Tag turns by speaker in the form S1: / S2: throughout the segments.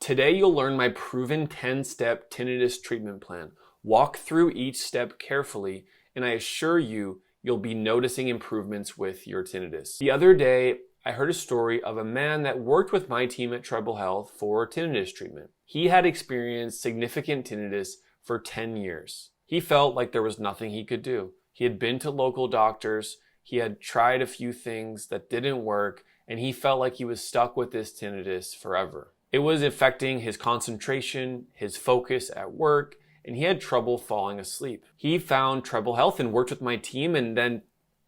S1: Today you'll learn my proven 10-step tinnitus treatment plan. Walk through each step carefully, and I assure you, you'll be noticing improvements with your tinnitus. The other day, I heard a story of a man that worked with my team at Treble Health for tinnitus treatment. He had experienced significant tinnitus for 10 years. He felt like there was nothing he could do. He had been to local doctors, he had tried a few things that didn't work, and he felt like he was stuck with this tinnitus forever. It was affecting his concentration, his focus at work, and he had trouble falling asleep. He found Treble Health and worked with my team, and then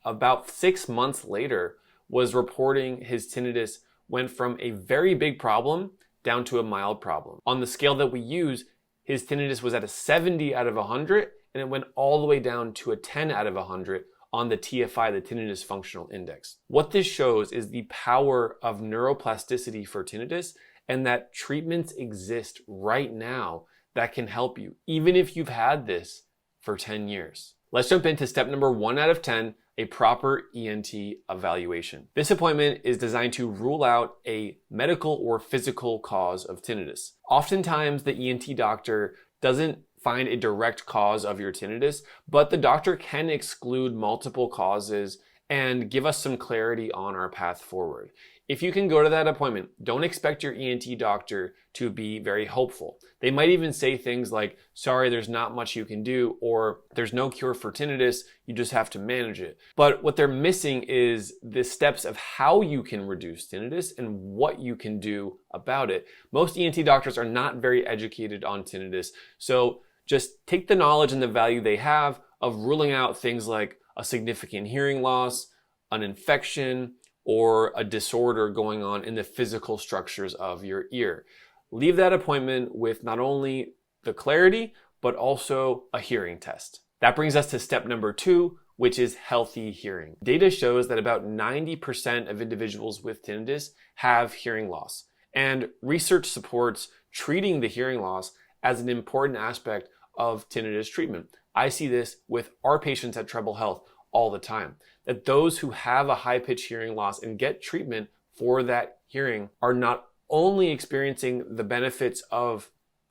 S1: about 6 months later was reporting his tinnitus went from a very big problem down to a mild problem. On the scale that we use, his tinnitus was at a 70 out of 100, and it went all the way down to a 10 out of 100 on the TFI, the Tinnitus Functional Index. What this shows is the power of neuroplasticity for tinnitus, and that treatments exist right now that can help you, even if you've had this for 10 years. Let's jump into step number 1 out of 10, a proper ENT evaluation. This appointment is designed to rule out a medical or physical cause of tinnitus. Oftentimes, the ENT doctor doesn't find a direct cause of your tinnitus, but the doctor can exclude multiple causes and give us some clarity on our path forward. If you can go to that appointment, don't expect your ENT doctor to be very hopeful. They might even say things like, sorry, there's not much you can do, or there's no cure for tinnitus, you just have to manage it. But what they're missing is the steps of how you can reduce tinnitus and what you can do about it. Most ENT doctors are not very educated on tinnitus, so just take the knowledge and the value they have of ruling out things like a significant hearing loss, an infection, or a disorder going on in the physical structures of your ear. Leave that appointment with not only the clarity, but also a hearing test. That brings us to step number 2, which is healthy hearing. Data shows that about 90% of individuals with tinnitus have hearing loss, and research supports treating the hearing loss as an important aspect of tinnitus treatment. I see this with our patients at Treble Health all the time, that those who have a high-pitched hearing loss and get treatment for that hearing are not only experiencing the benefits of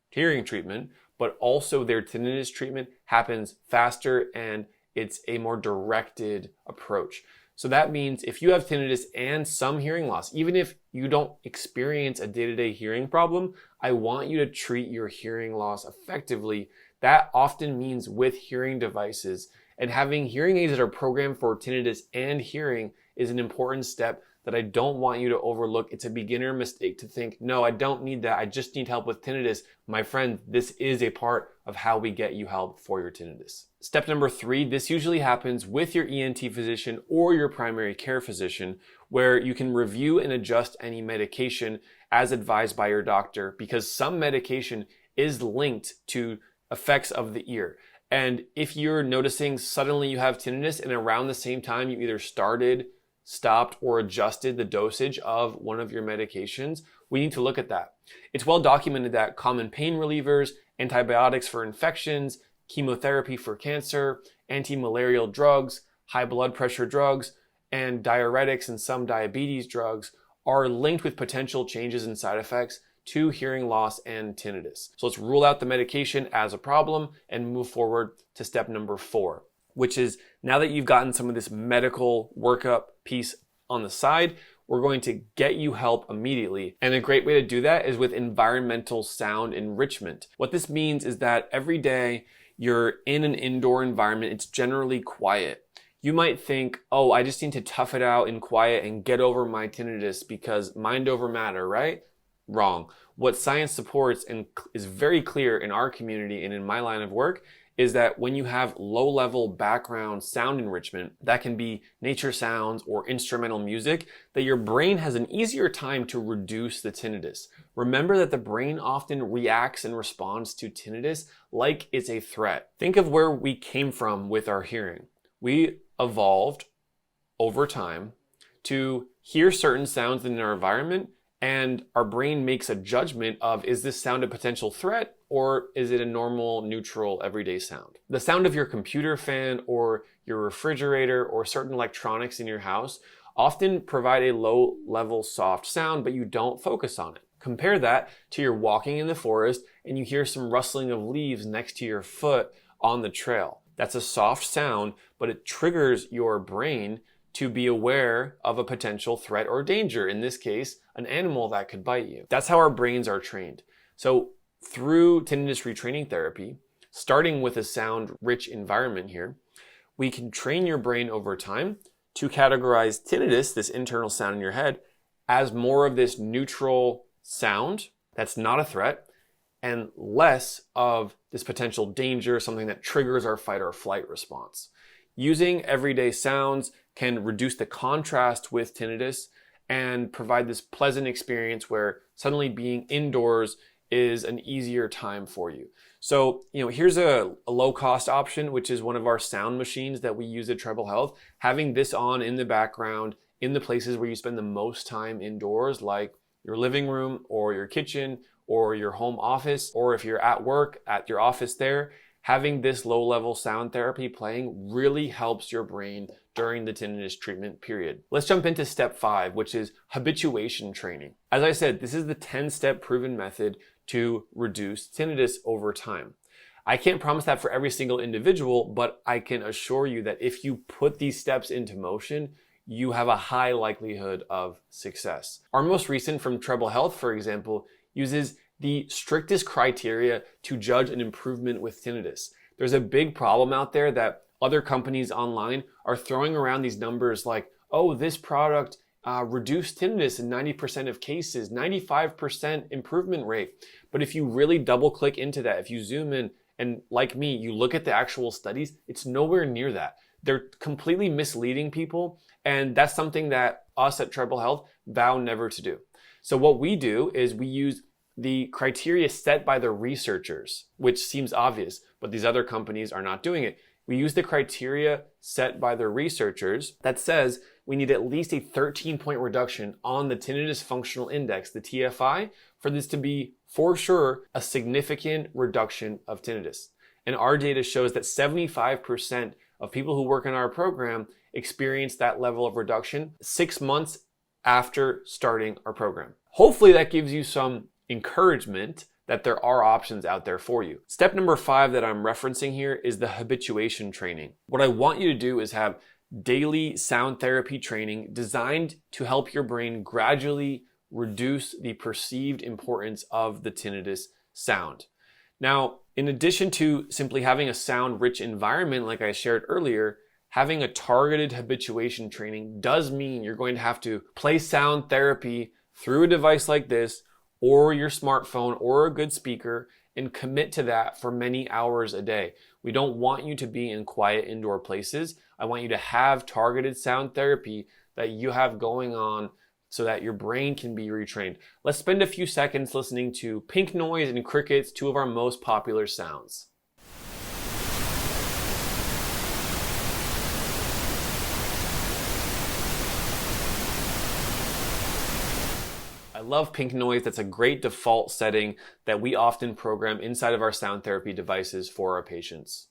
S1: hearing treatment, but also their tinnitus treatment happens faster and it's a more directed approach. So that means if you have tinnitus and some hearing loss, even if you don't experience a day-to-day hearing problem, I want you to treat your hearing loss effectively. That often means with hearing devices, and having hearing aids that are programmed for tinnitus and hearing is an important step that I don't want you to overlook. It's a beginner mistake to think, no, I don't need that. I just need help with tinnitus. My friend, this is a part of how we get you help for your tinnitus. Step number 3, this usually happens with your ENT physician or your primary care physician, where you can review and adjust any medication as advised by your doctor, because some medication is linked to effects of the ear. And if you're noticing suddenly you have tinnitus and around the same time you either started, stopped, or adjusted the dosage of one of your medications, we need to look at that. It's well documented that common pain relievers, antibiotics for infections, chemotherapy for cancer, anti-malarial drugs, high blood pressure drugs, and diuretics and some diabetes drugs are linked with potential changes in side effects to hearing loss and tinnitus. So let's rule out the medication as a problem and move forward to step number 4, which is, now that you've gotten some of this medical workup piece on the side, we're going to get you help immediately. And a great way to do that is with environmental sound enrichment. What this means is that every day you're in an indoor environment, it's generally quiet. You might think, oh, I just need to tough it out in quiet and get over my tinnitus because mind over matter, right? Wrong. What science supports and is very clear in our community and in my line of work is that when you have low-level background sound enrichment, that can be nature sounds or instrumental music, that your brain has an easier time to reduce the tinnitus. Remember that the brain often reacts and responds to tinnitus like it's a threat. Think of where we came from with our hearing. We evolved over time to hear certain sounds in our environment, and our brain makes a judgment of, is this sound a potential threat or is it a normal, neutral, everyday sound? The sound of your computer fan or your refrigerator or certain electronics in your house often provide a low-level soft sound, but you don't focus on it. Compare that to you're walking in the forest and you hear some rustling of leaves next to your foot on the trail. That's a soft sound, but it triggers your brain to be aware of a potential threat or danger, in this case, an animal that could bite you. That's how our brains are trained. So through tinnitus retraining therapy, starting with a sound-rich environment here, we can train your brain over time to categorize tinnitus, this internal sound in your head, as more of this neutral sound that's not a threat, and less of this potential danger, something that triggers our fight or flight response. Using everyday sounds can reduce the contrast with tinnitus and provide this pleasant experience where suddenly being indoors is an easier time for you. So, here's a low-cost option, which is one of our sound machines that we use at Treble Health. Having this on in the background in the places where you spend the most time indoors, like your living room or your kitchen or your home office, or if you're at work at your office there, having this low-level sound therapy playing really helps your brain during the tinnitus treatment period. Let's jump into step 5, which is habituation training. As I said, this is the 10-step proven method to reduce tinnitus over time. I can't promise that for every single individual, but I can assure you that if you put these steps into motion, you have a high likelihood of success. Our most recent from Treble Health, for example, uses the strictest criteria to judge an improvement with tinnitus. There's a big problem out there that other companies online are throwing around these numbers like, oh, this product reduced tinnitus in 90% of cases, 95% improvement rate. But if you really double click into that, if you zoom in and like me, you look at the actual studies, it's nowhere near that. They're completely misleading people. And that's something that us at Treble Health vow never to do. So what we do is we use the criteria set by the researchers, which seems obvious, but these other companies are not doing it. We use the criteria set by the researchers that says we need at least a 13-point reduction on the tinnitus functional index, the TFI, for this to be, for sure, a significant reduction of tinnitus. And our data shows that 75% of people who work in our program experience that level of reduction 6 months after starting our program. Hopefully that gives you some encouragement that there are options out there for you. Step number 5 that I'm referencing here is the habituation training. What I want you to do is have daily sound therapy training designed to help your brain gradually reduce the perceived importance of the tinnitus sound. Now, in addition to simply having a sound-rich environment like I shared earlier, having a targeted habituation training does mean you're going to have to play sound therapy through a device like this or your smartphone or a good speaker and commit to that for many hours a day. We don't want you to be in quiet indoor places. I want you to have targeted sound therapy that you have going on so that your brain can be retrained. Let's spend a few seconds listening to pink noise and crickets, two of our most popular sounds. I love pink noise. That's a great default setting that we often program inside of our sound therapy devices for our patients.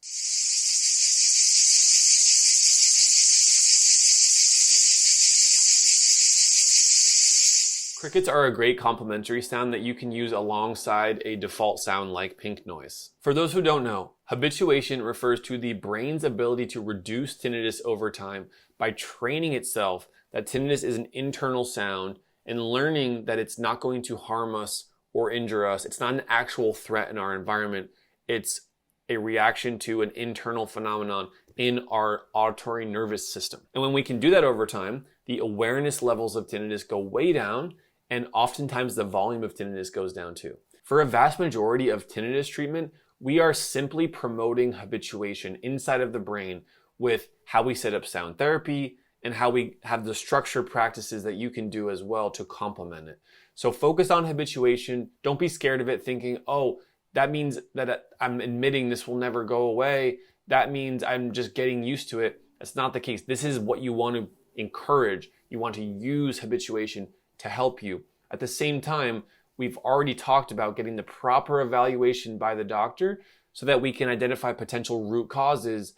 S1: Crickets are a great complementary sound that you can use alongside a default sound like pink noise. For those who don't know, habituation refers to the brain's ability to reduce tinnitus over time by training itself that tinnitus is an internal sound and learning that it's not going to harm us or injure us. It's not an actual threat in our environment. It's a reaction to an internal phenomenon in our auditory nervous system. And when we can do that over time, the awareness levels of tinnitus go way down, and oftentimes the volume of tinnitus goes down too. For a vast majority of tinnitus treatment, we are simply promoting habituation inside of the brain with how we set up sound therapy and how we have the structured practices that you can do as well to complement it. So focus on habituation. Don't be scared of it thinking, oh, that means that I'm admitting this will never go away. That means I'm just getting used to it. That's not the case. This is what you want to encourage. You want to use habituation to help you. At the same time, we've already talked about getting the proper evaluation by the doctor so that we can identify potential root causes.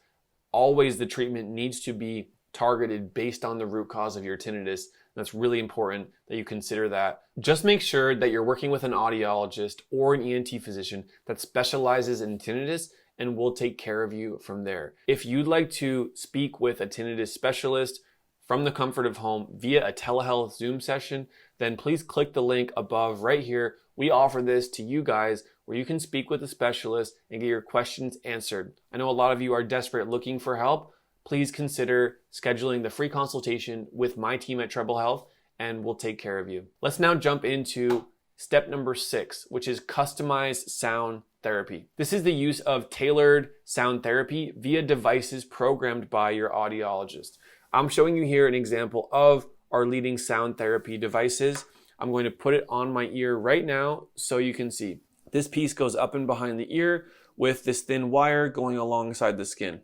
S1: Always the treatment needs to be targeted based on the root cause of your tinnitus, That's really important that you consider that. Just make sure that you're working with an audiologist or an ENT physician that specializes in tinnitus, and we'll take care of you from there. If you'd like to speak with a tinnitus specialist from the comfort of home via a telehealth Zoom session, then please click the link above right here. We offer this to you guys where you can speak with a specialist and get your questions answered. I know a lot of you are desperate looking for help. Please consider scheduling the free consultation with my team at Treble Health, and we'll take care of you. Let's now jump into step number 6, which is customized sound therapy. This is the use of tailored sound therapy via devices programmed by your audiologist. I'm showing you here an example of our leading sound therapy devices. I'm going to put it on my ear right now so you can see. This piece goes up and behind the ear with this thin wire going alongside the skin.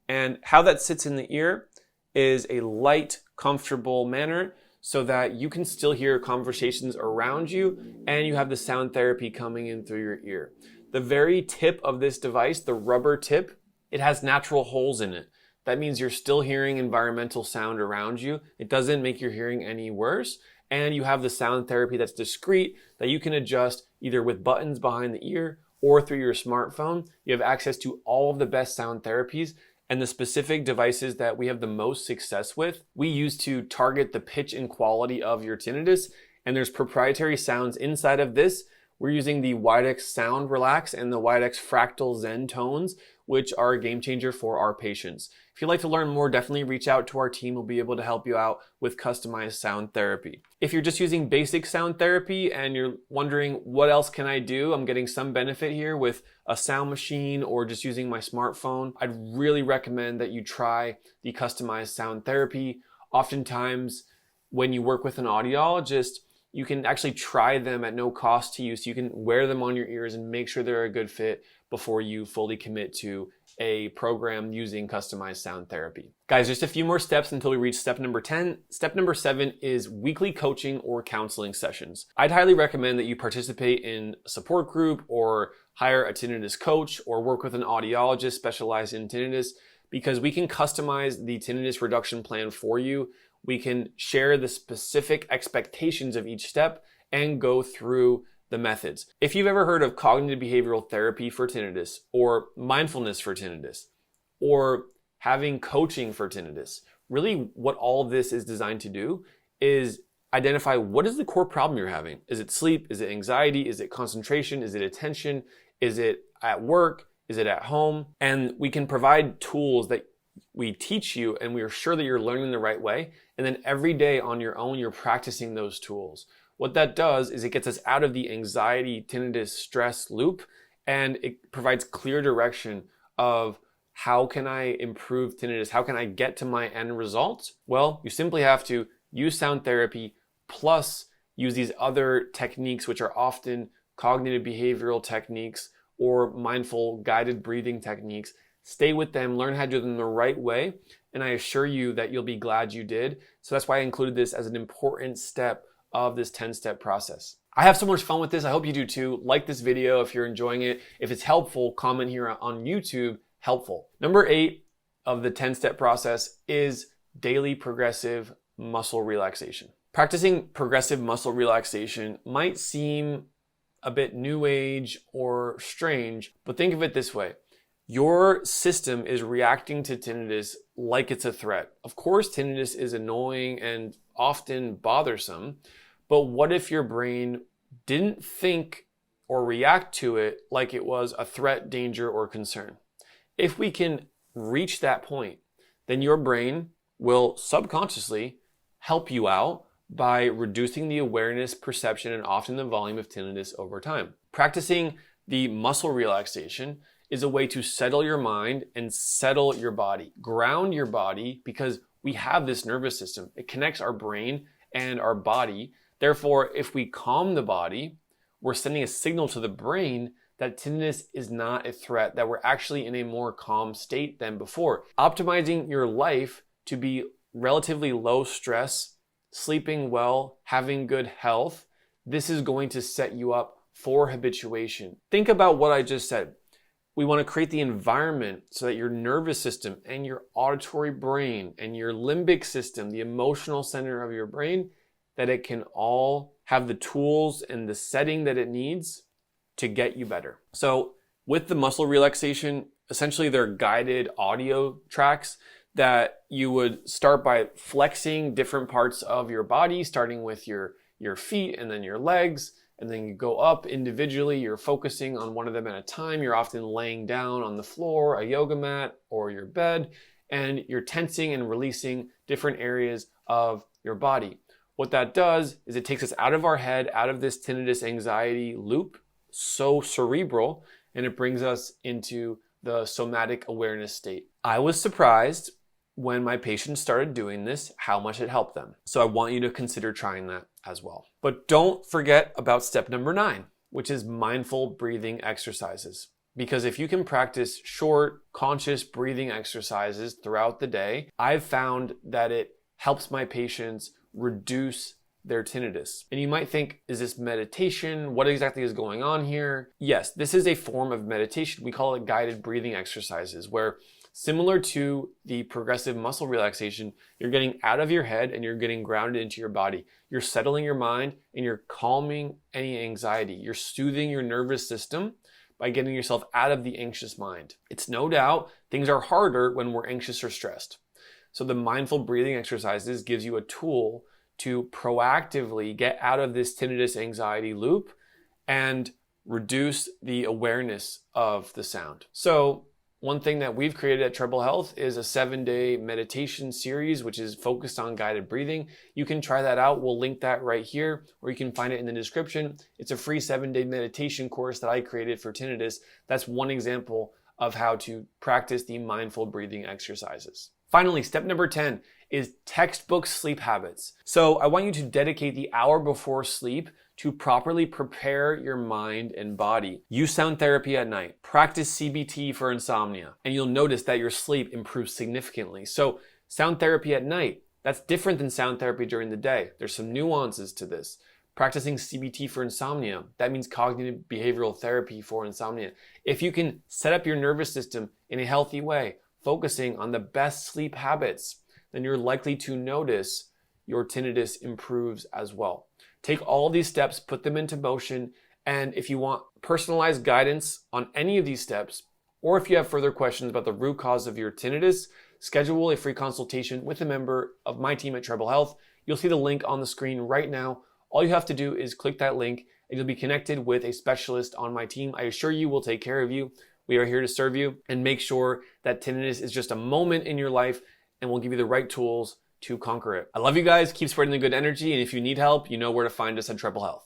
S1: And how that sits in the ear is a light, comfortable manner so that you can still hear conversations around you and you have the sound therapy coming in through your ear. The very tip of this device, the rubber tip, it has natural holes in it. That means you're still hearing environmental sound around you. It doesn't make your hearing any worse. And you have the sound therapy that's discrete that you can adjust either with buttons behind the ear or through your smartphone. You have access to all of the best sound therapies, and the specific devices that we have the most success with, we use to target the pitch and quality of your tinnitus. And there's proprietary sounds inside of this. We're using the Widex Sound Relax and the Widex Fractal Zen tones, which are a game changer for our patients. If you'd like to learn more, definitely reach out to our team. We'll be able to help you out with customized sound therapy. If you're just using basic sound therapy and you're wondering what else can I do, I'm getting some benefit here with a sound machine or just using my smartphone, I'd really recommend that you try the customized sound therapy. Oftentimes, when you work with an audiologist, you can actually try them at no cost to you, so you can wear them on your ears and make sure they're a good fit before you fully commit to a program using customized sound therapy. Guys, just a few more steps until we reach step number 10. Step number 7 is weekly coaching or counseling sessions. I'd highly recommend that you participate in a support group or hire a tinnitus coach or work with an audiologist specialized in tinnitus, because we can customize the tinnitus reduction plan for you. We can share the specific expectations of each step and go through the methods. If you've ever heard of cognitive behavioral therapy for tinnitus, or mindfulness for tinnitus, or having coaching for tinnitus, really what all of this is designed to do is identify what is the core problem you're having. Is it sleep? Is it anxiety? Is it concentration? Is it attention? Is it at work? Is it at home? And we can provide tools that we teach you, and we are sure that you're learning the right way. And then every day on your own, you're practicing those tools. What that does is it gets us out of the anxiety, tinnitus, stress loop, and it provides clear direction of how can I improve tinnitus? How can I get to my end result? Well, you simply have to use sound therapy plus use these other techniques, which are often cognitive behavioral techniques or mindful guided breathing techniques. Stay with them, learn how to do them the right way, and I assure you that you'll be glad you did. So that's why I included this as an important step of this 10-step process. I have so much fun with this. I hope you do too. Like this video if you're enjoying it. If it's helpful, comment here on YouTube, helpful. Number 8 of the 10-step process is daily progressive muscle relaxation. Practicing progressive muscle relaxation might seem a bit new age or strange, but think of it this way. Your system is reacting to tinnitus like it's a threat. Of course, tinnitus is annoying and often bothersome, but what if your brain didn't think or react to it like it was a threat, danger, or concern? If we can reach that point, then your brain will subconsciously help you out by reducing the awareness, perception, and often the volume of tinnitus over time. Practicing the muscle relaxation is a way to settle your mind and settle your body, ground your body, because we have this nervous system. It connects our brain and our body. Therefore, if we calm the body, we're sending a signal to the brain that tinnitus is not a threat, that we're actually in a more calm state than before. Optimizing your life to be relatively low stress, sleeping well, having good health, this is going to set you up for habituation. Think about what I just said. we want to create the environment so that your nervous system and your auditory brain and your limbic system, the emotional center of your brain, that it can all have the tools and the setting that it needs to get you better. So with the muscle relaxation, essentially they're guided audio tracks that you would start by flexing different parts of your body, starting with your feet and then your legs, and then you go up individually. You're focusing on one of them at a time. You're often laying down on the floor, a yoga mat, or your bed, and you're tensing and releasing different areas of your body. What that does is it takes us out of our head, out of this tinnitus anxiety loop, so cerebral, and it brings us into the somatic awareness state. I was surprised when my patients started doing this, how much it helped them. So I want you to consider trying that as well. But don't forget about step number 9, which is mindful breathing exercises. Because if you can practice short, conscious breathing exercises throughout the day, I've found that it helps my patients reduce their tinnitus. And you might think, is this meditation? What exactly is going on here? Yes, this is a form of meditation. We call it guided breathing exercises, where similar to the progressive muscle relaxation, you're getting out of your head and you're getting grounded into your body. You're settling your mind and you're calming any anxiety. You're soothing your nervous system by getting yourself out of the anxious mind. It's no doubt things are harder when we're anxious or stressed. So the mindful breathing exercises gives you a tool to proactively get out of this tinnitus anxiety loop and reduce the awareness of the sound. So one thing that we've created at Treble Health is a 7-day meditation series, which is focused on guided breathing. You can try that out. We'll link that right here, or you can find it in the description. It's a free 7-day meditation course that I created for tinnitus. That's one example of how to practice the mindful breathing exercises. Finally, step number 10 is textbook sleep habits. So I want you to dedicate the hour before sleep to properly prepare your mind and body. Use sound therapy at night. Practice CBT for insomnia, and you'll notice that your sleep improves significantly. So sound therapy at night, that's different than sound therapy during the day. There's some nuances to this. Practicing CBT for insomnia, that means cognitive behavioral therapy for insomnia. If you can set up your nervous system in a healthy way, focusing on the best sleep habits, then you're likely to notice your tinnitus improves as well. Take all these steps, put them into motion, and if you want personalized guidance on any of these steps, or if you have further questions about the root cause of your tinnitus, schedule a free consultation with a member of my team at Treble Health. You'll see the link on the screen right now. All you have to do is click that link and you'll be connected with a specialist on my team. I assure you we'll take care of you. We are here to serve you and make sure that tinnitus is just a moment in your life, and we'll give you the right tools to conquer it. I love you guys. Keep spreading the good energy. And if you need help, you know where to find us at Treble Health.